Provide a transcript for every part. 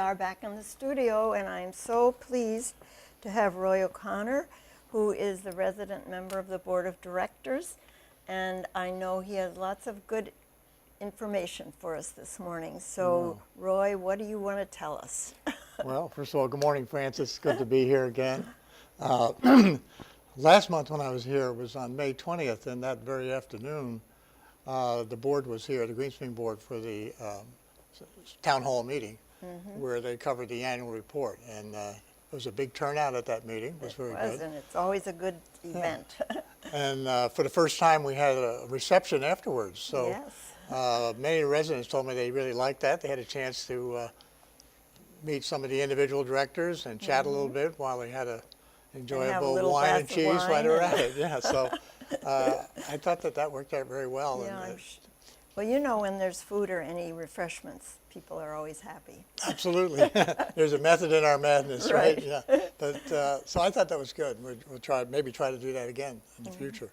are back in the studio, and I'm so pleased to have Roy O'Connor, who is the resident member of the Board of Directors, and I know he has lots of good information for us this morning. So, Roy, what do you want to tell us? Well, first of all, good morning, Francis. Good to be here again. Last month when I was here was on May 20th, and that very afternoon, the board was here, the Greenspring board, for the town hall meeting, where they covered the annual report. And it was a big turnout at that meeting. It was very good. And it's always a good event. Yeah. And for the first time, we had a reception afterwards. So Yes. many residents told me they really liked that. They had a chance to meet some of the individual directors and chat a little bit while they had a enjoyable wine and cheese while they were at it. Yeah, so I thought that worked out very well. Yeah, and, well, you know, when there's food or any refreshments, people are always happy. Absolutely. There's a method in our madness, right? Yeah. But so I thought that was good. We'll maybe try to do that again in the future.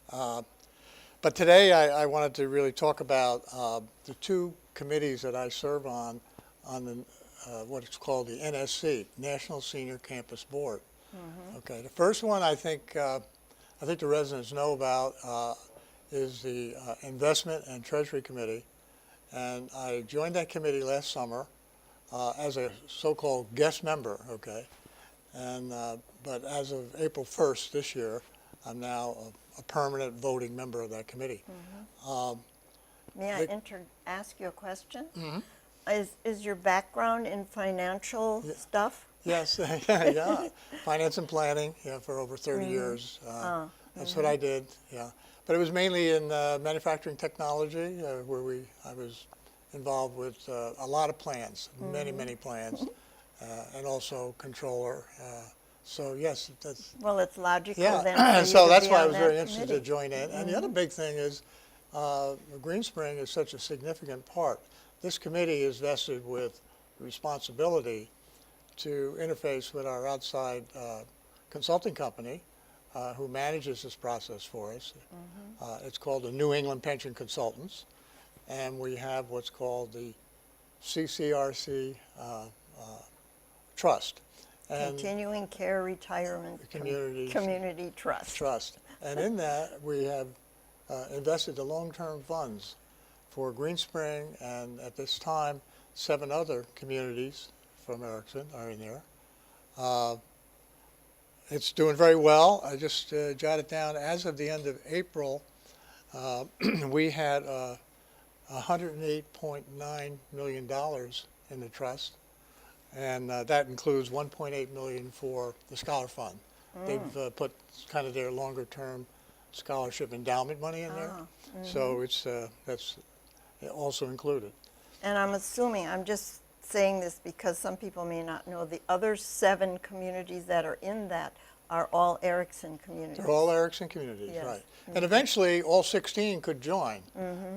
But today I wanted to really talk about the two committees that I serve on the what is called the NSC, National Senior Campus Board. Okay. The first one I think the residents know about is the Investment and Treasury Committee, and I joined that committee last summer as a so-called guest member. Okay, and but as of April 1st this year, I'm now a permanent voting member of that committee. May I ask you a question? Is your background in financial stuff? Yes, yeah, finance and planning, yeah, for over 30 years. That's what I did, yeah. But it was mainly in manufacturing technology, where I was involved with a lot of plans, many plans, and also controller. So yes, that's... Well, it's logical yeah. then for you so to that's be why on I was that very interested committee. to join in. And the other big thing is Greenspring is such a significant part. This committee is vested with responsibility to interface with our outside consulting company who manages this process for us. It's called the New England Pension Consultants, and we have what's called the CCRC Trust. And Continuing Care Retirement Community Trust. And in that, we have invested the long-term funds for Greenspring, and at this time, 7 other communities from Erickson are in there. It's doing very well. I just jotted down, as of the end of April, we had $108.9 million in the trust, and that includes $1.8 million for the Scholar Fund. They've put kind of their longer-term scholarship endowment money in there, so it's that's also included. And I'm assuming, I'm just saying this because some people may not know, the other 7 communities that are in that are all Erickson communities. They're all Erickson communities, Yes. right. And eventually all 16 could join,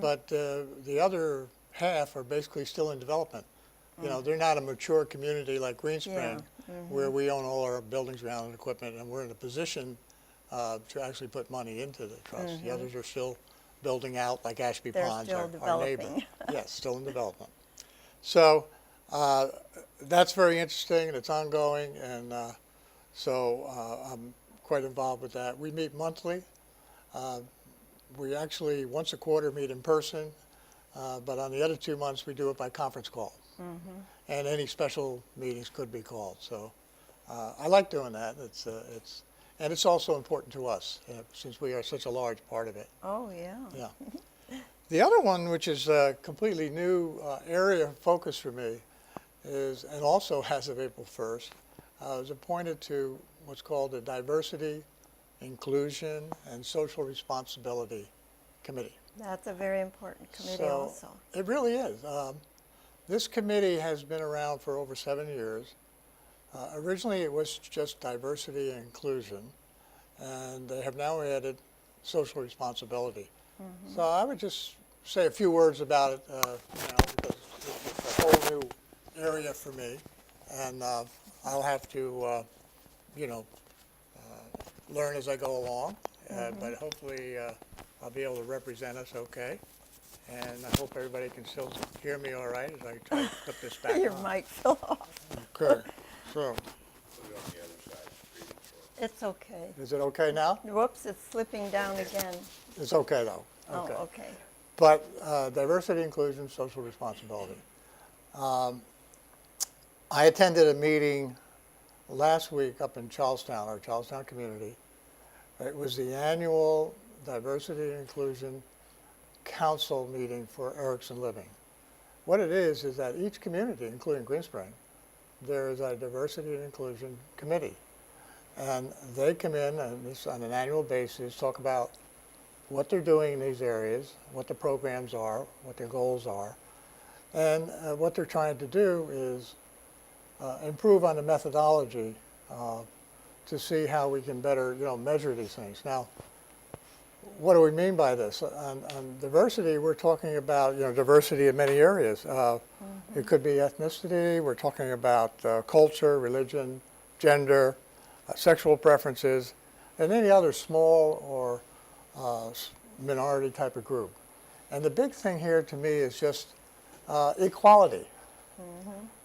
but the other half are basically still in development. You know, they're not a mature community like Greenspring, where we own all our buildings, ground, and equipment, and we're in a position to actually put money into the trust. The others are still building out, like Ashby Ponds, our neighbor. Yes, still in development. So that's very interesting, and it's ongoing, and so I'm quite involved with that. We meet monthly. We actually once a quarter meet in person, but on the other 2 months we do it by conference call. And any special meetings could be called. So I like doing that. And it's also important to us since we are such a large part of it. Oh, yeah. Yeah. The other one, which is a completely new area of focus for me, is, and also as of April 1st, I was appointed to what's called the Diversity, Inclusion, and Social Responsibility Committee. That's a very important committee also. It really is. This committee has been around for over 7 years. Originally it was just diversity and inclusion, and they have now added social responsibility. So I would just say a few words about it, because it's a whole new area for me, and I'll have to, learn as I go along, but hopefully I'll be able to represent us okay. and I hope everybody can still hear me all right as I try to put this back Your on. mic fell off. Okay, so, It's okay. is it okay now? Whoops, it's slipping down again. It's okay though. Oh, Okay. okay. But diversity, inclusion, social responsibility. I attended a meeting last week up in Charlestown, our Charlestown community. It was the annual Diversity and Inclusion Council meeting for Erickson Living. What it is that each community, including Green Spring, there is a diversity and inclusion committee. And they come in and this on an annual basis, talk about what they're doing in these areas, what the programs are, what their goals are. And what they're trying to do is improve on the methodology to see how we can better, measure these things. Now, what do we mean by this? On diversity, we're talking about, diversity in many areas. It could be ethnicity. We're talking about culture, religion, gender, sexual preferences, and any other small or minority type of group. And the big thing here to me is just equality.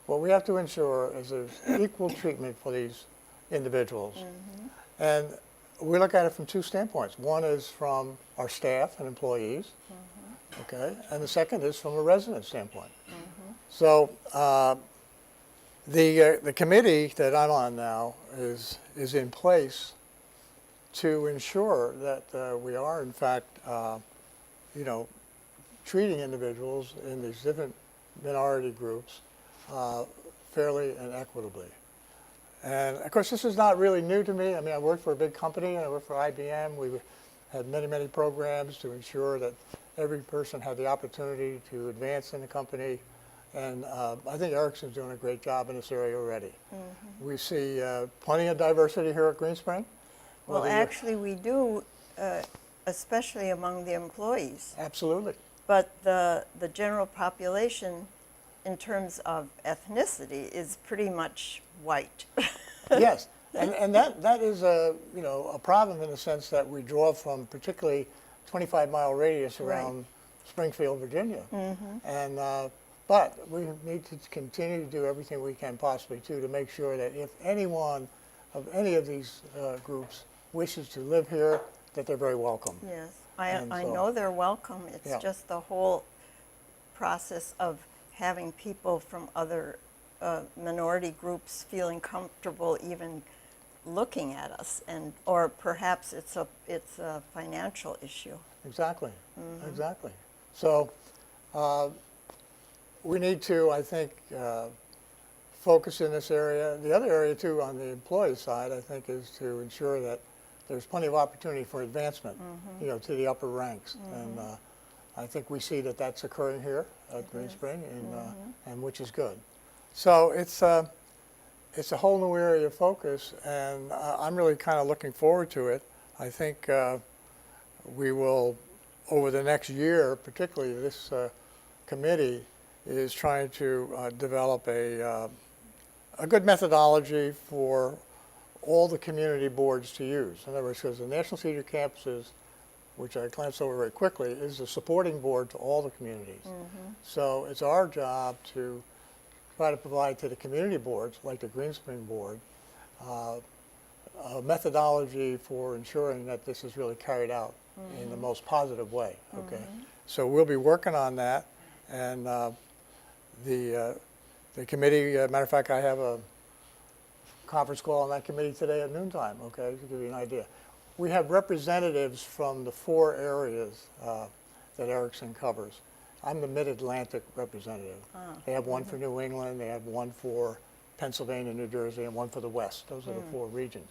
What we have to ensure is there's equal treatment for these individuals. And we look at it from two standpoints. One is from our staff and employees, okay, and the second is from a resident standpoint. So the committee that I'm on now is in place to ensure that we are, in fact, treating individuals in these different minority groups fairly and equitably. And of course, this is not really new to me. I mean, I worked for a big company, and I worked for IBM. We had many, many programs to ensure that every person had the opportunity to advance in the company. And I think Erickson's doing a great job in this area already. We see plenty of diversity here at Green Spring. Well, actually, we do, especially among the employees. Absolutely. But the general population, in terms of ethnicity, is pretty much white. Yes, and that is a problem in the sense that we draw from particularly 25-mile radius around Springfield, Virginia, and but we need to continue to do everything we can possibly to make sure that if anyone of any of these groups wishes to live here, that they're very welcome. Yes, I know they're welcome. It's just the whole process of having people from other minority groups feeling comfortable even looking at us, and or perhaps it's a financial issue. Exactly, exactly. So we need to, I think, focus in this area. The other area too, on the employee side, I think, is to ensure that there's plenty of opportunity for advancement, to the upper ranks, and I think we see that that's occurring here at Green Spring, and which is good. So it's a whole new area of focus, and I'm really kind of looking forward to it. I think we will, over the next year, particularly this committee is trying to develop a good methodology for all the community boards to use. In other words, because the National Senior Campuses, which I glanced over very quickly, is a supporting board to all the communities. So it's our job to try to provide to the community boards, like the Green Spring Board, a methodology for ensuring that this is really carried out in the most positive way. Okay, so we'll be working on that, and the committee. Matter of fact, I have a conference call on that committee today at noontime. Okay, to give you an idea. We have representatives from the 4 areas that Erickson covers. I'm the Mid-Atlantic representative. They have one for New England, they have one for Pennsylvania, New Jersey, and one for the West. Those are the 4 regions.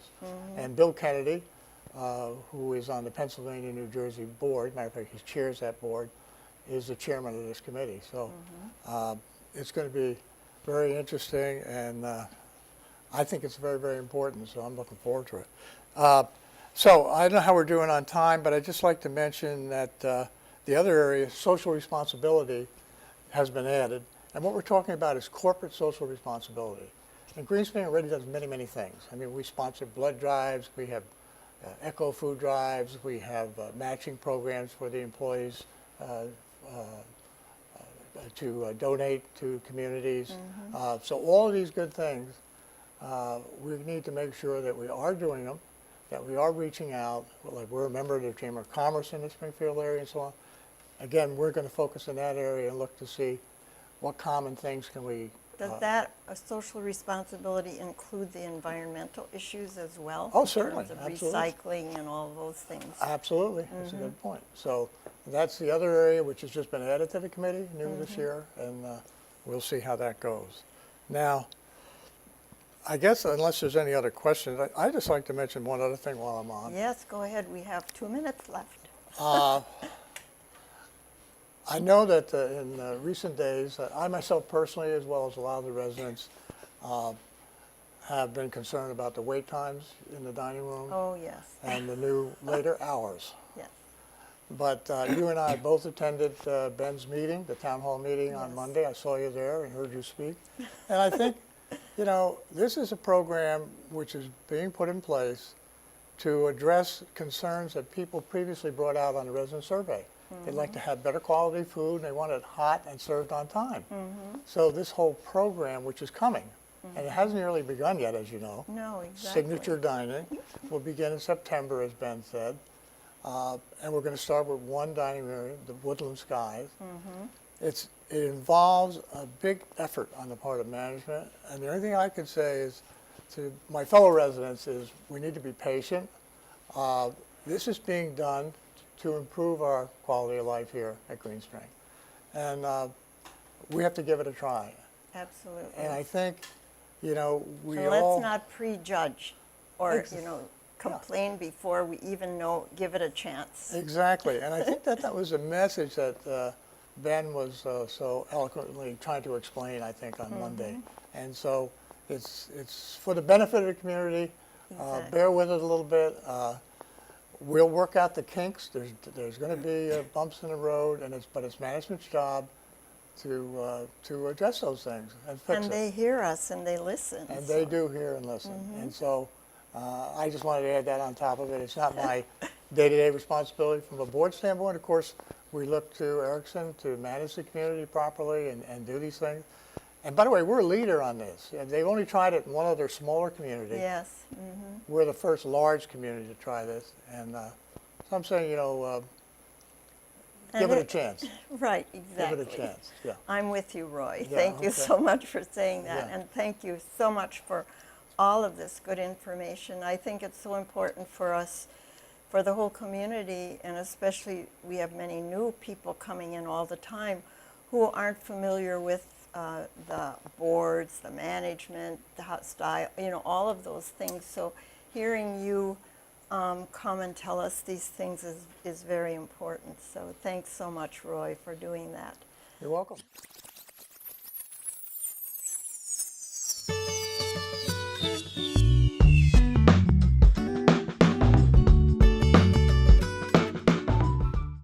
And Bill Kennedy, who is on the Pennsylvania, New Jersey board, matter of fact, he chairs that board, is the chairman of this committee. So it's going to be very interesting, and I think it's very, very important, so I'm looking forward to it. So I don't know how we're doing on time, but I'd just like to mention that the other area, social responsibility, has been added. And what we're talking about is corporate social responsibility. And Green Spring already does many, many things. I mean, we sponsor blood drives, we have eco food drives, we have matching programs for the employees donate to communities. So all of these good things, we need to make sure that we are doing them, that we are reaching out. Like we're a member of the Chamber of Commerce in the Springfield area and so on. Again, we're going to focus in that area and look to see what common things can we. Does that social responsibility include the environmental issues as well? Oh, certainly, In terms of absolutely. recycling and all those things. Absolutely, that's a good point. So that's the other area which has just been added to the committee new this year, and we'll see how that goes. Now, I guess unless there's any other questions, I'd just like to mention one other thing while I'm on. Yes, go ahead. We have 2 minutes left. I know that in recent days, I myself personally, as well as a lot of the residents, have been concerned about the wait times in the dining room Oh, yes. and the new later hours. Yes. But you and I both attended Ben's meeting, the town hall meeting on Yes. Monday. I saw you there and heard you speak. And I think, you know, this is a program which is being put in place to address concerns that people previously brought out on the resident survey. They'd like to have better quality food, and they want it hot and served on time. So this whole program, which is coming, and it hasn't really begun yet, as you know. No, exactly. Signature dining will begin in September, as Ben said. And we're going to start with one dining room, the Woodland Skies. It involves a big effort on the part of management. And the only thing I could say is to my fellow residents is we need to be patient. This is being done to improve our quality of life here at Green Spring. And we have to give it a try. Absolutely. And I think, you know, we So all... let's not prejudge or, you know, complain before we even give it a chance. Exactly, and I think that was a message that Ben was so eloquently trying to explain, I think, on Monday. And so it's for the benefit of the community. Exactly. Bear with it a little bit. We'll work out the kinks. There's going to be bumps in the road, but it's management's job to address those things and fix it. And they hear us and they listen. And they do hear and listen. And so I just wanted to add that on top of it. It's not my day-to-day responsibility from a board standpoint. Of course, we look to Erickson to manage the community properly and do these things. And by the way, we're a leader on this. They've only tried it in one other smaller community. Yes. We're the first large community to try this. And so I'm saying, you know, give it a chance. Right, exactly. Give it a chance, yeah. I'm with you, Roy. Yeah, Thank you okay. so much for saying that. Yeah. And thank you so much for all of this good information. I think it's so important for us, for the whole community, and especially we have many new people coming in all the time who aren't familiar with the boards, the management, the hot style, you know, all of those things. So hearing you come and tell us these things is very important. So thanks so much, Roy, for doing that. You're welcome.